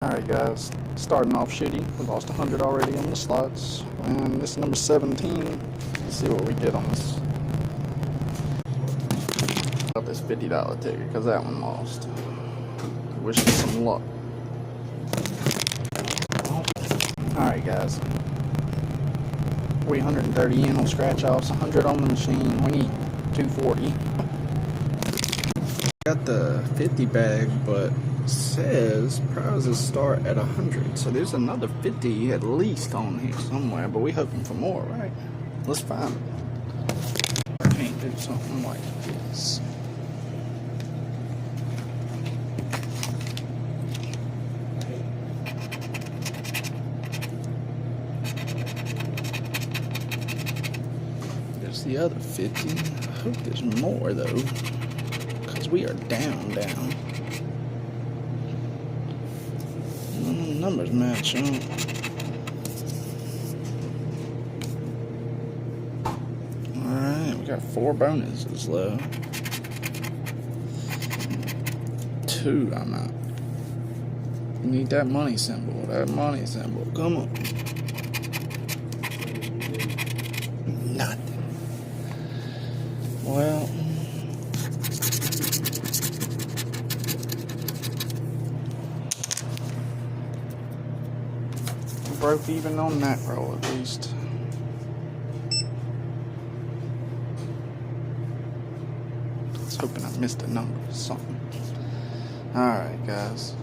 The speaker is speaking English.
Alright guys, starting off shitty. We lost 100 already on the slots. And this is number 17. Let's see what we get on this. Got this $50 ticket because that one lost. Wish me some luck. Alright guys. We 130 in on scratch offs, 100 on the machine. We need 240. Got the 50 bag, but says prizes start at 100, so there's another 50 at least on here somewhere, but we hoping for more, right? Let's find it. I can't do something like this. There's the other 50. I hope there's more though, because we are down. Numbers match up. Alright, we got 4 bonuses left. 2 I'm out. We need that money symbol. Come on. Nothing. Well, broke even on that roll at least. I was hoping I missed a number or something. Alright guys.